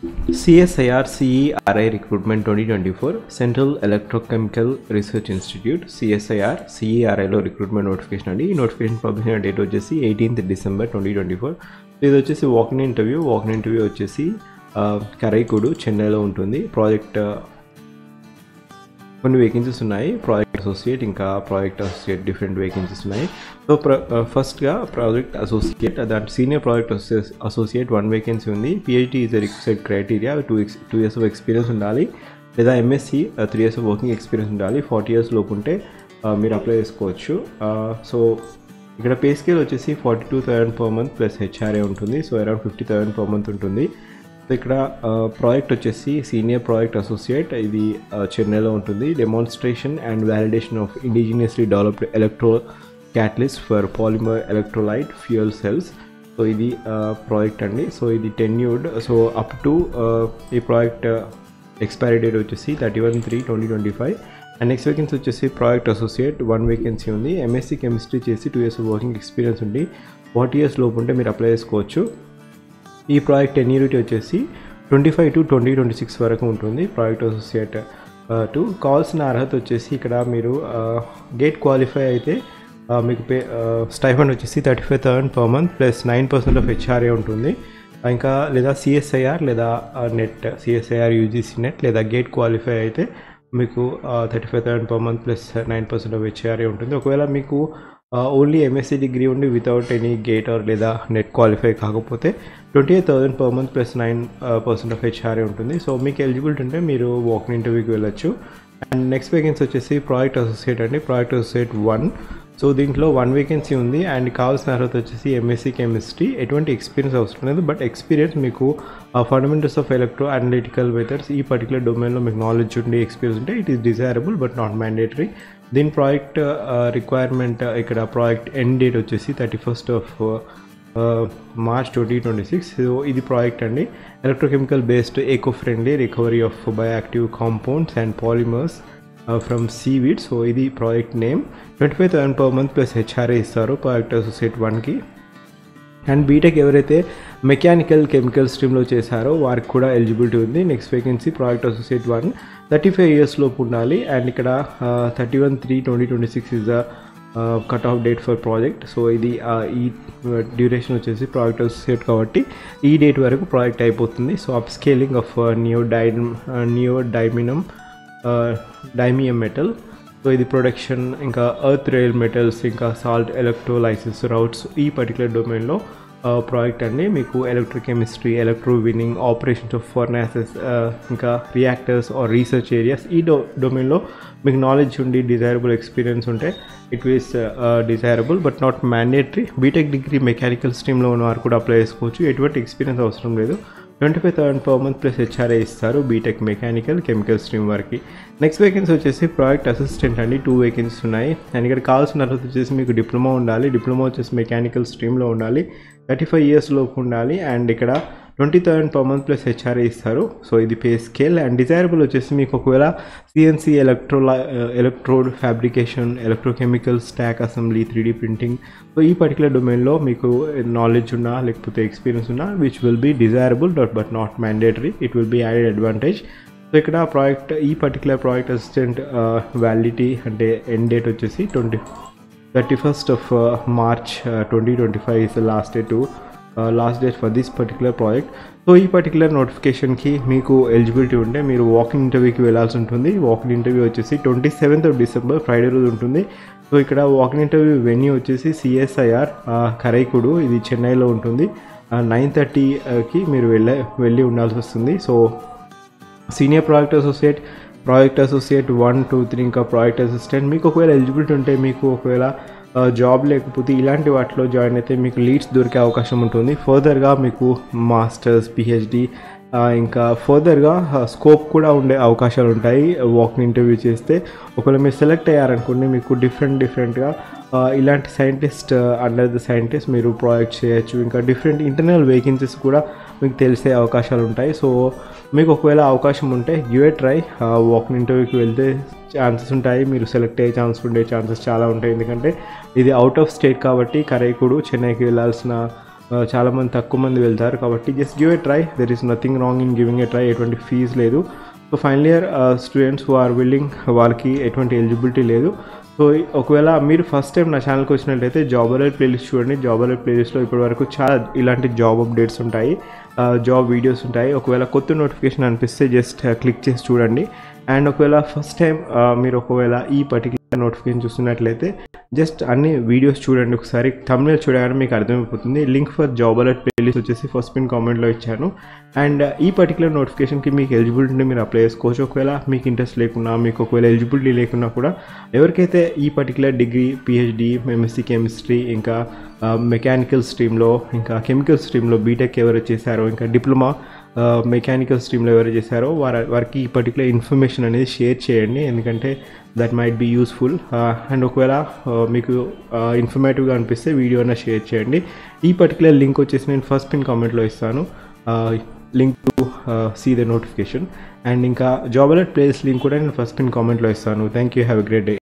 CSIR CERI Recruitment 2024 Central Electrochemical Research Institute CSIR CERIలో recruitment notification అండి. ఈ notification publish అయిన డేట్ వచ్చేసి 18th December 2024. ఇది వచ్చేసి వాకిన్ ఇంటర్వ్యూ వచ్చేసి కరైకుడు చెన్నైలో ఉంటుంది. ప్రాజెక్ట్ కొన్ని వేకెన్సీస్ ఉన్నాయి, ప్రాజెక్ట్ అసోసియేట్ ఇంకా ప్రాజెక్ట్ అసోసియేట్ డిఫరెంట్ వేకెన్సీస్ ఉన్నాయి. సో ఫస్ట్గా ప్రాజెక్ట్ అసోసియేట్, దాంట్లో సీనియర్ ప్రాజెక్ట్ అసోసియేట్ 1 వేకెన్సీ ఉంది. PhD is required criteria, 2 years of experience ఉండాలి, లేదా MSc 3 years of working experience ఉండాలి. 40 years లోపు ఉంటే మీరు అప్లై చేసుకోవచ్చు. సో ఇక్కడ పే స్కేల్ వచ్చేసి 42,000 per month ప్లస్ హెచ్ఆర్ఏ ఉంటుంది. సో అరౌండ్ 50,000 per month ఉంటుంది. సో ఇక్కడ ప్రాజెక్ట్ వచ్చేసి సీనియర్ ప్రాజెక్ట్ అసోసియేట్, ఇది చెన్నైలో ఉంటుంది. Demonstration and validation of indigenously developed electro catalyst for polymer electrolyte fuel cells. So ఇది ప్రాజెక్ట్ అండి. సో ఇది టెన్యూర్డ్. సో అప్ టు ఈ ప్రాజెక్ట్ ఎక్స్పైరీ డేట్ వచ్చేసి 31/3/2025. అండ్ నెక్స్ట్ వేకెన్సీ వచ్చేసి ప్రాజెక్ట్ అసోసియేట్ 1 వేకెన్సీ ఉంది. ఎంఎస్సీ కెమిస్ట్రీ చేసి 2 years వర్కింగ్ ఎక్స్పీరియన్స్ ఉంది. 40 years లోపు ఉంటే మీరు అప్లై చేసుకోవచ్చు. ఈ ప్రాజెక్ట్ టెన్యూరిటీ వచ్చేసి 25 to 2026 వరకు ఉంటుంది. ప్రాజెక్ట్ అసోసియేట్ 2 కావాల్సిన అర్హత వచ్చేసి ఇక్కడ మీరు గేట్ క్వాలిఫై అయితే మీకు స్టైఫండ్ వచ్చేసి 35,000 per month plus 9% of HRA ఉంటుంది. ఇంకా లేదా సిఎస్ఐఆర్ లేదా నెట్, సిఎస్ఐఆర్ యూజీసీ నెట్ లేదా గేట్ క్వాలిఫై అయితే మీకు 35,000 per month plus 9% of HRA ఉంటుంది. ఒకవేళ మీకు ఓన్లీ ఎంఎస్సీ డిగ్రీ ఉండి వితౌట్ ఎనీ గేట్ ఆర్ లేదా నెట్ క్వాలిఫై కాకపోతే 28,000 per month plus 9% of HRA ఉంటుంది. సో మీకు ఎలిజిబిలిటీ ఉంటే మీరు వాకిన్ ఇంటర్వ్యూకి వెళ్ళొచ్చు. అండ్ నెక్స్ట్ వేకెన్సీ వచ్చేసి ప్రాజెక్ట్ అసోసియేట్ అండి. Project associate 1. సో దీంట్లో 1 వేకెన్సీ ఉంది. అండ్ కావాల్సిన అర్హత వచ్చేసి ఎంఎస్సీ కెమిస్ట్రీ, ఎటువంటి ఎక్స్పీరియన్స్ అవసరం లేదు. బట్ ఎక్స్పీరియన్స్ మీకు fundamentals of electro analytical methods ఈ పర్టికులర్ డొమైన్లో మీకు నాలెడ్జ్ ఉండి ఎక్స్పీరియన్స్ ఉంటే it is desirable but not mandatory. దీని ప్రాజెక్ట్ రిక్వైర్మెంట్ ఇక్కడ ప్రాజెక్ట్ ఎండ్ డేట్ వచ్చేసి 31st of March 2026. సో ఇది ప్రాజెక్ట్ అండి. Electrochemical based eco friendly recovery of bioactive compounds and polymers from seaweed. So ఇది project name. 25,000 per month plus HRA ఇస్తారు project associate 1కి. And BTech ఎవరైతే mechanical chemical స్ట్రీమ్లో చేశారో వారికి కూడా ఎలిజిబిలిటీ ఉంది. Next vacancy project associate 1 35 years లోపు ఉండాలి. అండ్ ఇక్కడ 31/3/2026 is the cut off date for project. So ఇది ఈ డ్యూరేషన్ వచ్చేసి ప్రాజెక్ట్ అసోసియేట్ కాబట్టి ఈ డేట్ వరకు ప్రాజెక్ట్ అయిపోతుంది. So up scaling of didymium metal. So ఇది ప్రొడక్షన్, ఇంకా ఎర్త్ రేర్ మెటల్స్, ఇంకా సాల్ట్ ఎలక్ట్రోలైసిస్ రౌట్స్ ఈ పర్టికులర్ డొమైన్లో ప్రాజెక్ట్ అండి. మీకు electrochemistry, electrowinning, operations of furnaces, ఇంకా రియాక్టర్స్ ఆర్ రీసెర్చ్ ఏరియాస్ ఈ డొమైన్లో మీకు నాలెడ్జ్ ఉండి డిజైరబుల్ ఎక్స్పీరియన్స్ ఉంటే it is desirable but not mandatory. BTech degree mechanical స్ట్రీమ్లో ఉన్న వారు కూడా అప్లై చేసుకోవచ్చు. ఎటువంటి ఎక్స్పీరియన్స్ అవసరం లేదు. 25,000 per month ప్లస్ హెచ్ఆర్ఏ ఇస్తారు బీటెక్ మెకానికల్ కెమికల్ స్ట్రీమ్ వారికి. నెక్స్ట్ వేకెన్సీ వచ్చేసి ప్రాజెక్ట్ అసిస్టెంట్ అండి. 2 వేకెన్సీస్ ఉన్నాయి. అండ్ ఇక్కడ కావాల్సిన అర్హత వచ్చేసి మీకు డిప్లొమా ఉండాలి. డిప్లొమా వచ్చేసి మెకానికల్ స్ట్రీమ్లో ఉండాలి. 35 years లోపు ఉండాలి. అండ్ ఇక్కడ 20,000 per month ప్లస్ హెచ్ఆర్ఏ ఇస్తారు. సో ఇది పే స్కేల్. అండ్ డిజైరబుల్ వచ్చేసి మీకు ఒకవేళ CNC, electrode fabrication, electrochemical stack assembly, 3D printing, so ఈ పర్టికులర్ డొమైన్లో మీకు నాలెడ్జ్ ఉన్నా లేకపోతే ఎక్స్పీరియన్స్ ఉన్నా which will be desirable but not mandatory. It will be added advantage. So ఇక్కడ ప్రాజెక్ట్ ఈ పర్టికులర్ ప్రాజెక్ట్ అసిస్టెంట్ వ్యాలిడిటీ అంటే ఎండ్ డేట్ వచ్చేసి 31st of March 2025 is the last date for this particular project. So ఈ particular నోటిఫికేషన్కి మీకు eligibility ఉంటే మీరు walk-in ఇంటర్వ్యూకి వెళ్ళాల్సి ఉంటుంది. వాకిన్ ఇంటర్వ్యూ వచ్చేసి 27th of December ఫ్రైడే రోజు ఉంటుంది. సో ఇక్కడ వాకిన్ ఇంటర్వ్యూ వెన్యూ వచ్చేసి సిఎస్ఐఆర్ కరైకుడు, ఇది చెన్నైలో ఉంటుంది. 9:30కి మీరు వెళ్ళి ఉండాల్సి వస్తుంది. సో సీనియర్ ప్రాజెక్ట్ అసోసియేట్ 1, 2, 3 ఇంకా ప్రాజెక్ట్ అసిస్టెంట్ మీకు ఒకవేళ ఎలిజిబిలిటీ ఉంటే మీకు ఒకవేళ జాబ్ లేకపోతే ఇలాంటి వాటిలో జాయిన్ అయితే మీకు లీడ్స్ దొరికే అవకాశం ఉంటుంది. ఫర్దర్గా మీకు మాస్టర్స్, పిహెచ్డి ఇంకా ఫర్దర్గా స్కోప్ కూడా ఉండే అవకాశాలు ఉంటాయి. వాకిన్ ఇంటర్వ్యూ చేస్తే ఒకవేళ మీరు సెలెక్ట్ అయ్యారనుకోండి మీకు డిఫరెంట్గా ఇలాంటి సైంటిస్ట్ అండర్ ద సైంటిస్ట్ మీరు ప్రాజెక్ట్ చేయొచ్చు. ఇంకా డిఫరెంట్ ఇంటర్నల్ వేకెన్సీస్ కూడా మీకు తెలిసే అవకాశాలు ఉంటాయి. సో మీకు ఒకవేళ అవకాశం ఉంటే గివ్ ఏ ట్రై. వాకిన్ ఇంటర్వ్యూకి వెళ్తే ఛాన్సెస్ ఉంటాయి, మీరు సెలెక్ట్ అయ్యే ఛాన్సెస్ చాలా ఉంటాయి. ఎందుకంటే ఇది అవుట్ ఆఫ్ స్టేట్ కాబట్టి కరైకుడు చెన్నైకి వెళ్ళాల్సిన చాలామంది తక్కువ మంది వెళ్తారు. కాబట్టి just give a try, there is nothing wrong in giving a try. ఎటువంటి ఫీజ్ లేదు. So final year students who are willing, వాళ్ళకి ఎటువంటి ఎలిజిబిలిటీ లేదు. సో ఒకవేళ మీరు ఫస్ట్ టైం నా ఛానల్కి వచ్చినట్లయితే జాబ్ అలర్ట్ ప్లేలిస్ట్ చూడండి. జాబ్ అలర్ట్ ప్లేలిస్ట్లో ఇప్పటివరకు చాలా ఇలాంటి జాబ్ అప్డేట్స్ ఉంటాయి, జాబ్ వీడియోస్ ఉంటాయి. ఒకవేళ కొత్త నోటిఫికేషన్ అనిపిస్తే జస్ట్ క్లిక్ చేసి చూడండి. అండ్ ఒకవేళ ఫస్ట్ టైం మీరు ఒకవేళ ఈ పర్టికులర్ నోటిఫికేషన్ చూస్తున్నట్లయితే జస్ట్ అన్ని వీడియోస్ చూడండి. ఒకసారి థంబ్నెయిల్ చూడగానే మీకు అర్థమైపోతుంది. Link for job alert playlist వచ్చేసి ఫస్ట్ పిన్ కామెంట్లో ఇచ్చాను. అండ్ ఈ పర్టికులర్ నోటిఫికేషన్కి మీకు ఎలిజిబిలిటీ ఉంటే మీరు అప్లై చేసుకోవచ్చు. ఒకవేళ మీకు ఇంట్రెస్ట్ లేకున్నా, మీకు ఒకవేళ ఎలిజిబిలిటీ లేకున్నా కూడా, ఎవరికైతే ఈ particular degree, PhD, MSc chemistry, ఇంకా మెకానికల్ స్ట్రీమ్లో, ఇంకా కెమికల్ స్ట్రీమ్లో బీటెక్ ఎవరు చేశారో, ఇంకా డిప్లొమా మెకానికల్ స్ట్రీమ్లో ఎవరు చేశారో వారికి ఈ పర్టికులర్ ఇన్ఫర్మేషన్ అనేది షేర్ చేయండి. ఎందుకంటే that might be useful. And ఒకవేళ మీకు ఇన్ఫర్మేటివ్గా అనిపిస్తే వీడియో అయినా షేర్ చేయండి. ఈ పర్టికులర్ లింక్ వచ్చేసి నేను ఫస్ట్ పిన్ కామెంట్లో ఇస్తాను, link to see the notification. And ఇంకా జాబ్ అలర్ట్ ప్లేస్ లింక్ కూడా నేను ఫస్ట్ పిన్ కామెంట్లో ఇస్తాను. Thank you, have a great day.